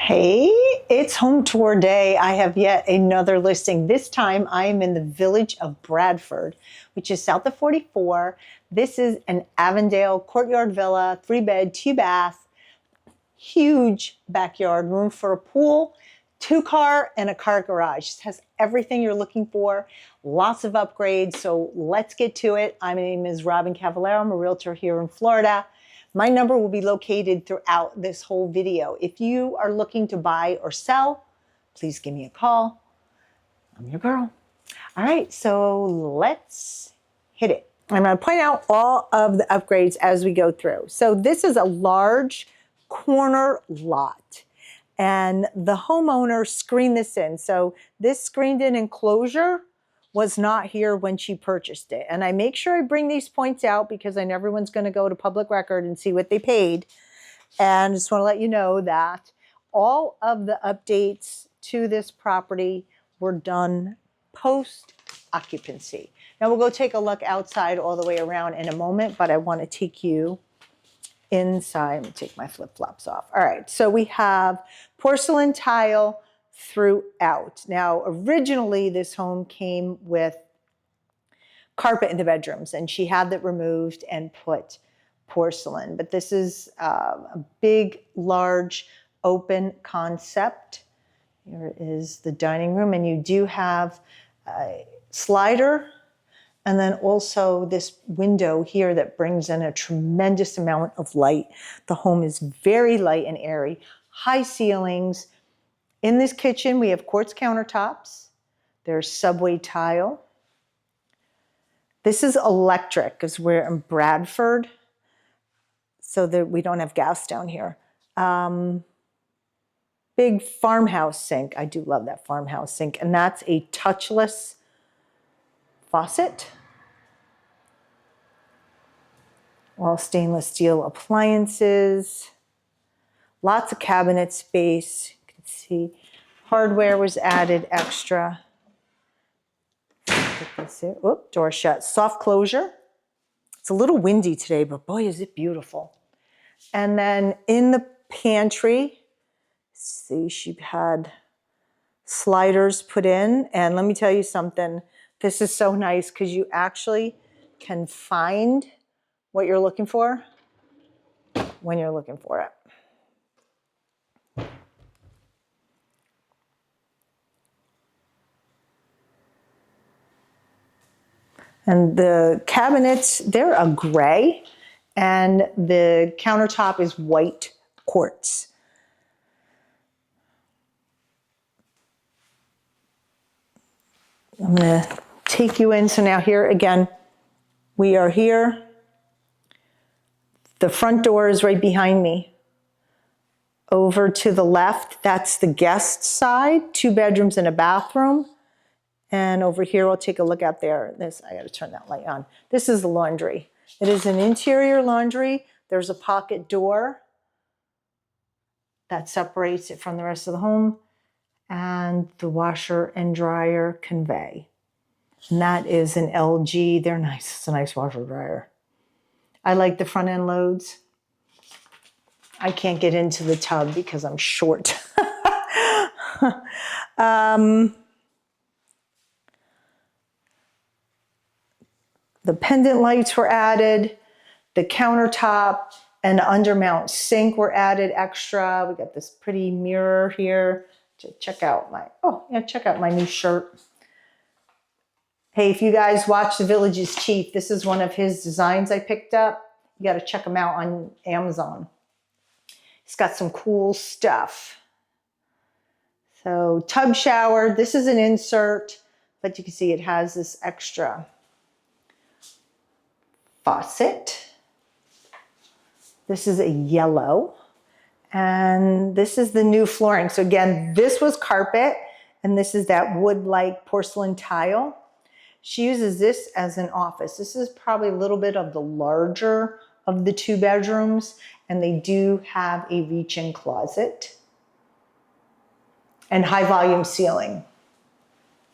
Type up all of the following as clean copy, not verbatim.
Hey, it's home tour day. I have yet another listing. This time I am in the Village of Bradford, which is south of 44. This is an Avondale Courtyard Villa, 3-bed, 2-bath, huge backyard, room for a pool, 2-car and a car garage. It has everything you're looking for, lots of upgrades. So let's get to it. My name is Robyn Cavallaro. I'm a realtor here in Florida. My number will be located throughout this whole video. If you are looking to buy or sell, please give me a call. I'm your girl. All right, so let's hit it. I'm going to point out all of the upgrades as we go through. So this is a large corner lot, and the homeowner screened this in. So this screened in enclosure was not here when she purchased it. And I make sure I bring these points out because I know everyone's going to go to public record and see what they paid. And I just want to let you know that all of the updates to this property were done post occupancy. Now we'll go take a look outside all the way around in a moment, but I want to take you inside. I'm going to take my flip-flops off. All right, so we have porcelain tile throughout. Now, originally this home came with carpet in the bedrooms, and she had that removed and put porcelain. But this is a big, large, open concept. Here is the dining room, and you do have a slider, and then also this window here that brings in a tremendous amount of light. The home is very light and airy, high ceilings. In this kitchen, we have quartz countertops. There's subway tile. This is electric because we're in Bradford, so that we don't have gas down here. Big farmhouse sink. I do love that farmhouse sink. And that's a touchless faucet. All stainless steel appliances. Lots of cabinet space. See, hardware was added extra. Oop, door shut. Soft closure. It's a little windy today, but boy, is it beautiful. And then in the pantry, see, she had sliders put in. And let me tell you something. This is so nice because you actually can find what you're looking for when you're looking for it. And the cabinets, they're a gray, and the countertop is white quartz. I'm gonna take you in. So now here again, we are here. The front door is right behind me. Over to the left, that's the guest side, 2 bedrooms and a bathroom. And over here, we'll take a look out there. I gotta turn that light on. This is the laundry. It is an interior laundry. There's a pocket door that separates it from the rest of the home. And the washer and dryer convey. And that is an LG. They're nice. It's a nice washer dryer. I like the front end loads. I can't get into the tub because I'm short. The pendant lights were added, the countertop and the undermount sink were added extra. We got this pretty mirror here. Check out my new shirt. Hey, if you guys watch The Village's Chief, this is one of his designs I picked up. You got to check him out on Amazon. He's got some cool stuff. So tub shower, this is an insert, but you can see it has this extra faucet. This is a yellow, and this is the new flooring. So again, this was carpet, and this is that wood-like porcelain tile. She uses this as an office. This is probably a little bit of the larger of the 2 bedrooms, and they do have a reach-in closet and high volume ceiling.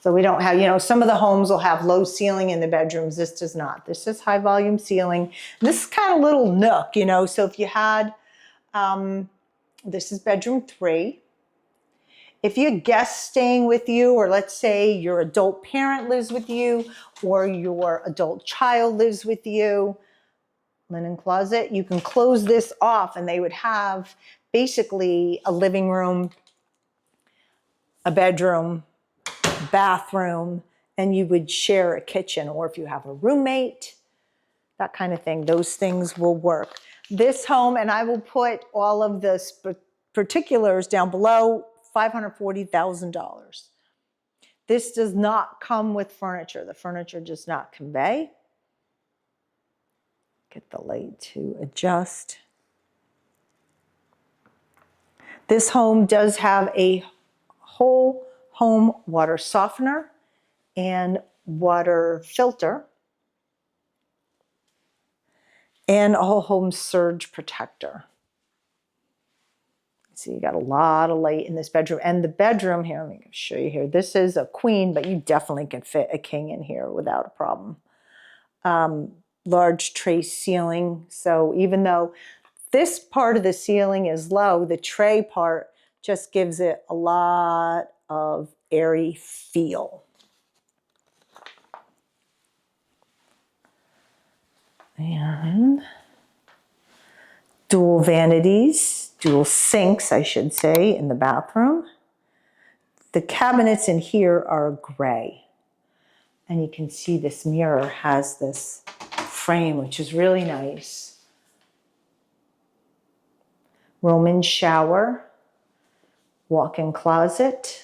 So we don't have, some of the homes will have low ceiling in the bedrooms. This does not. This is high volume ceiling. This is kind of little nook, so if you had, this is bedroom 3. if you have guests staying with you, or let's say your adult parent lives with you, or your adult child lives with you, linen closet, you can close this off and they would have basically a living room, a bedroom, bathroom, and you would share a kitchen. Or if you have a roommate, that kind of thing, those things will work. This home, and I will put all of the particulars down below, $540,000. This does not come with furniture. The furniture does not convey. Get the light to adjust. This home does have a whole home water softener and water filter and a whole home surge protector. So you got a lot of light in this bedroom. And the bedroom here, let me show you here. This is a queen, but you definitely can fit a king in here without a problem. Large tray ceiling. So even though this part of the ceiling is low, the tray part just gives it a lot of airy feel. And dual vanities, dual sinks, I should say, in the bathroom. The cabinets in here are gray. And you can see this mirror has this frame, which is really nice. Roman shower, walk-in closet.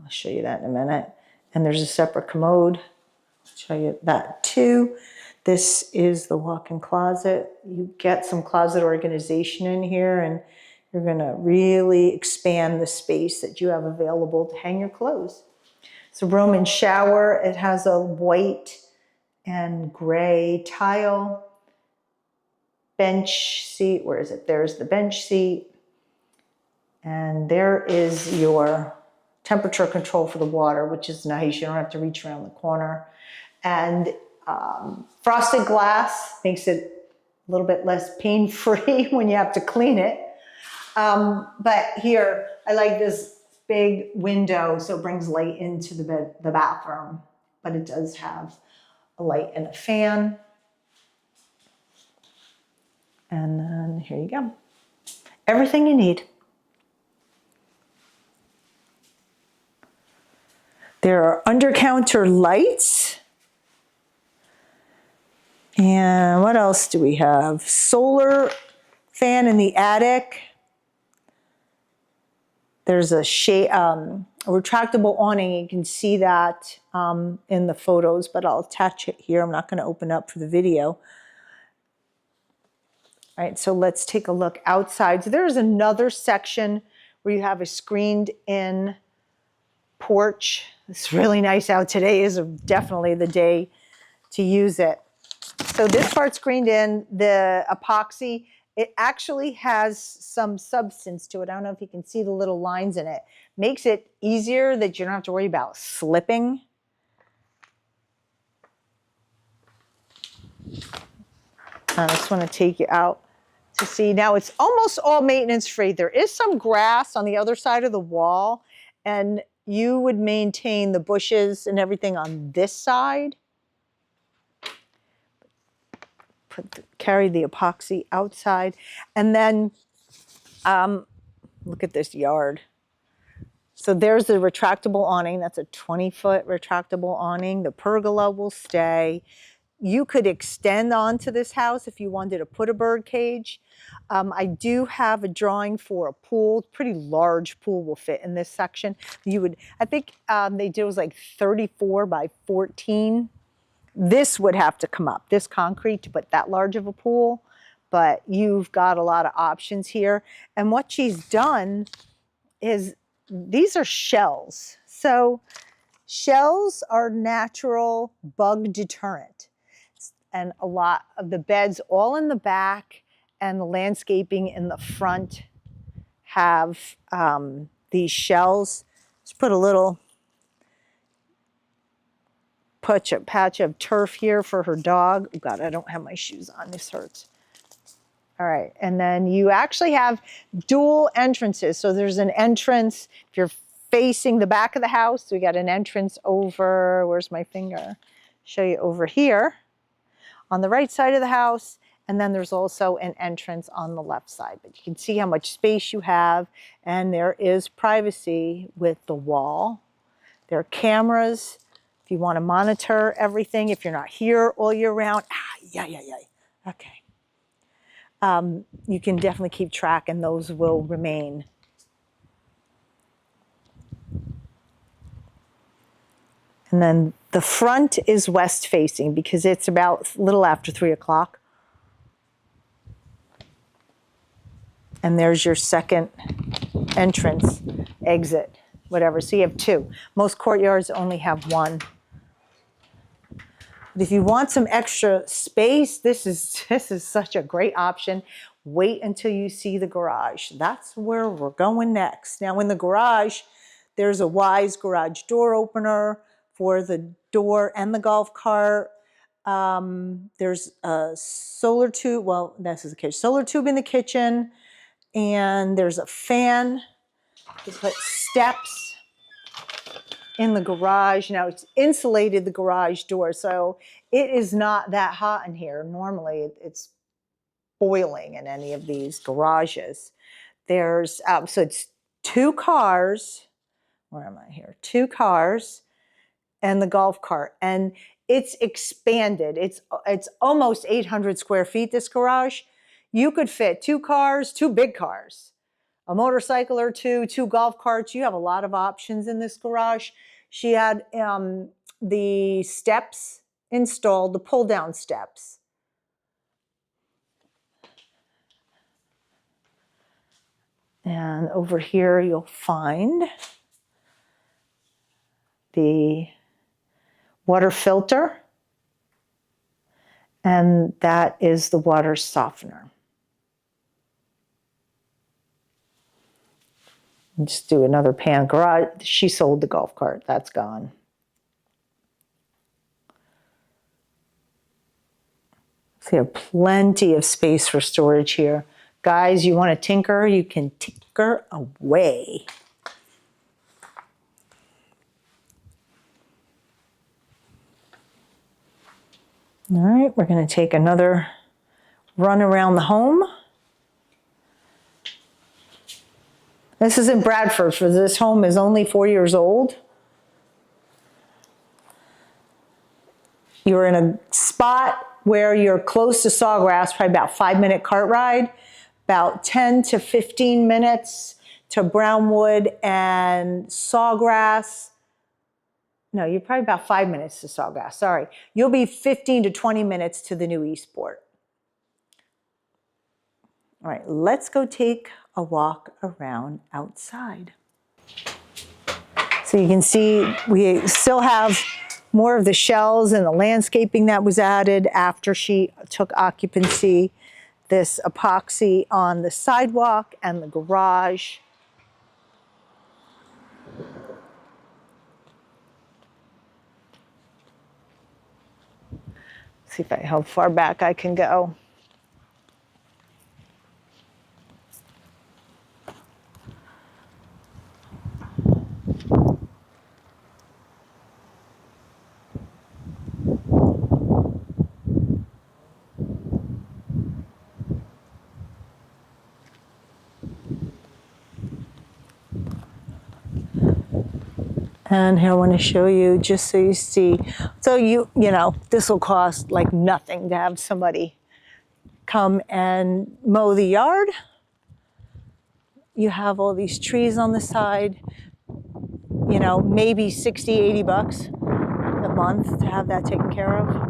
I'll show you that in a minute. And there's a separate commode. I'll show you that too. This is the walk-in closet. You get some closet organization in here, and you're gonna really expand the space that you have available to hang your clothes. It's a Roman shower. It has a white and gray tile. Bench seat, where is it? There's the bench seat. And there is your temperature control for the water, which is nice. You don't have to reach around the corner. And frosted glass makes it a little bit less pain-free when you have to clean it. But here, I like this big window, so it brings light into the bathroom. But it does have a light and a fan. And then here you go. Everything you need. There are under-counter lights. And what else do we have? Solar fan in the attic. There's a retractable awning. You can see that in the photos, but I'll attach it here. I'm not going to open up for the video. All right, so let's take a look outside. So there's another section where you have a screened-in porch. It's really nice out. Today is definitely the day to use it. So this part's screened in. The epoxy, it actually has some substance to it. I don't know if you can see the little lines in it. Makes it easier that you don't have to worry about slipping. I just want to take you out to see. Now it's almost all maintenance free. There is some grass on the other side of the wall, and you would maintain the bushes and everything on this side. Carry the epoxy outside. And then look at this yard. So there's the retractable awning. That's a 20-foot retractable awning. The pergola will stay. You could extend onto this house if you wanted to put a bird cage. I do have a drawing for a pool. Pretty large pool will fit in this section. You would, I think they did was like 34 by 14. This would have to come up, this concrete, to put that large of a pool, but you've got a lot of options here. And what she's done is, these are shells. So shells are natural bug deterrent. And a lot of the beds all in the back and the landscaping in the front have these shells. Just put a little patch of turf here for her dog. Oh God, I don't have my shoes on. This hurts. All right, and then you actually have dual entrances. So there's an entrance. If you're facing the back of the house. We got an entrance over, where's my finger? Show you over here on the right side of the house. And then there's also an entrance on the left side. But you can see how much space you have. And there is privacy with the wall. There are cameras if you want to monitor everything. If you're not here all year round. Okay. You can definitely keep track and those will remain. And then the front is west facing because it's about a little after 3 o'clock. And there's your second entrance, exit, whatever. So you have two. Most courtyards only have one. But if you want some extra space, this is such a great option. Wait until you see the garage. That's where we're going next. Now in the garage, there's a wise garage door opener for the door and the golf cart. There's a solar tube, well, this is the kitchen. Solar tube in the kitchen. And there's a fan to put steps in the garage. Now it's insulated, the garage door, so it is not that hot in here. Normally it's boiling in any of these garages. There's, so it's 2 cars, where am I here? 2 cars and the golf cart. And it's expanded. It's almost 800 square feet, this garage. You could fit 2 cars, 2 big cars, a motorcycle or 2 golf carts. You have a lot of options in this garage. She had the steps installed, the pull-down steps. And over here you'll find the water filter. And that is the water softener. Just do another pan. Garage, she sold the golf cart. That's gone. So you have plenty of space for storage here. Guys, you want to tinker? You can tinker away. All right, we're going to take another run around the home. This is in Bradford, for this home is only 4 years old. You're in a spot where you're close to Sawgrass, probably about 5-minute cart ride, about 10 to 15 minutes to Brownwood and Sawgrass. No, you're probably about 5 minutes to Sawgrass, sorry. You'll be 15 to 20 minutes to the new Eastport. All right, let's go take a walk around outside. So you can see we still have more of the shells and the landscaping that was added after she took occupancy. This epoxy on the sidewalk and the garage. See how far back I can go. And here I want to show you just so you see. So you know, this will cost like nothing to have somebody come and mow the yard. You have all these trees on the side, you know, maybe 60, 80 bucks a month to have that taken care of.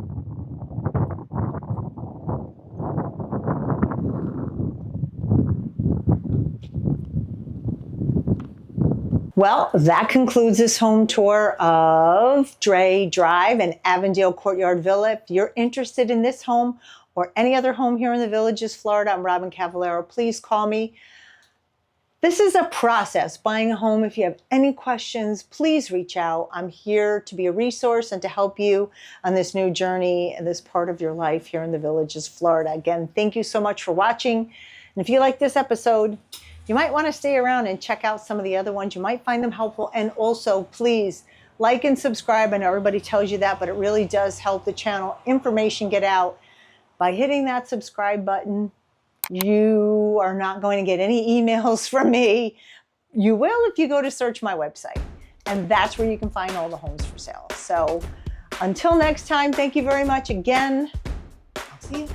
Well, that concludes this home tour of Dre Drive and Avondale Courtyard Villa. If you're interested in this home or any other home here in the Villages, Florida, I'm Robyn Cavallaro. Please call me. This is a process, buying a home. If you have any questions, please reach out. I'm here to be a resource and to help you on this new journey and this part of your life here in the Villages, Florida. Again, thank you so much for watching. And if you like this episode, you might want to stay around and check out some of the other ones. You might find them helpful. And also, please like and subscribe. I know everybody tells you that, but it really does help the channel information get out. By hitting that subscribe button, you are not going to get any emails from me. You will if you go to search my website. And that's where you can find all the homes for sale. So until next time, thank you very much again. I'll see you.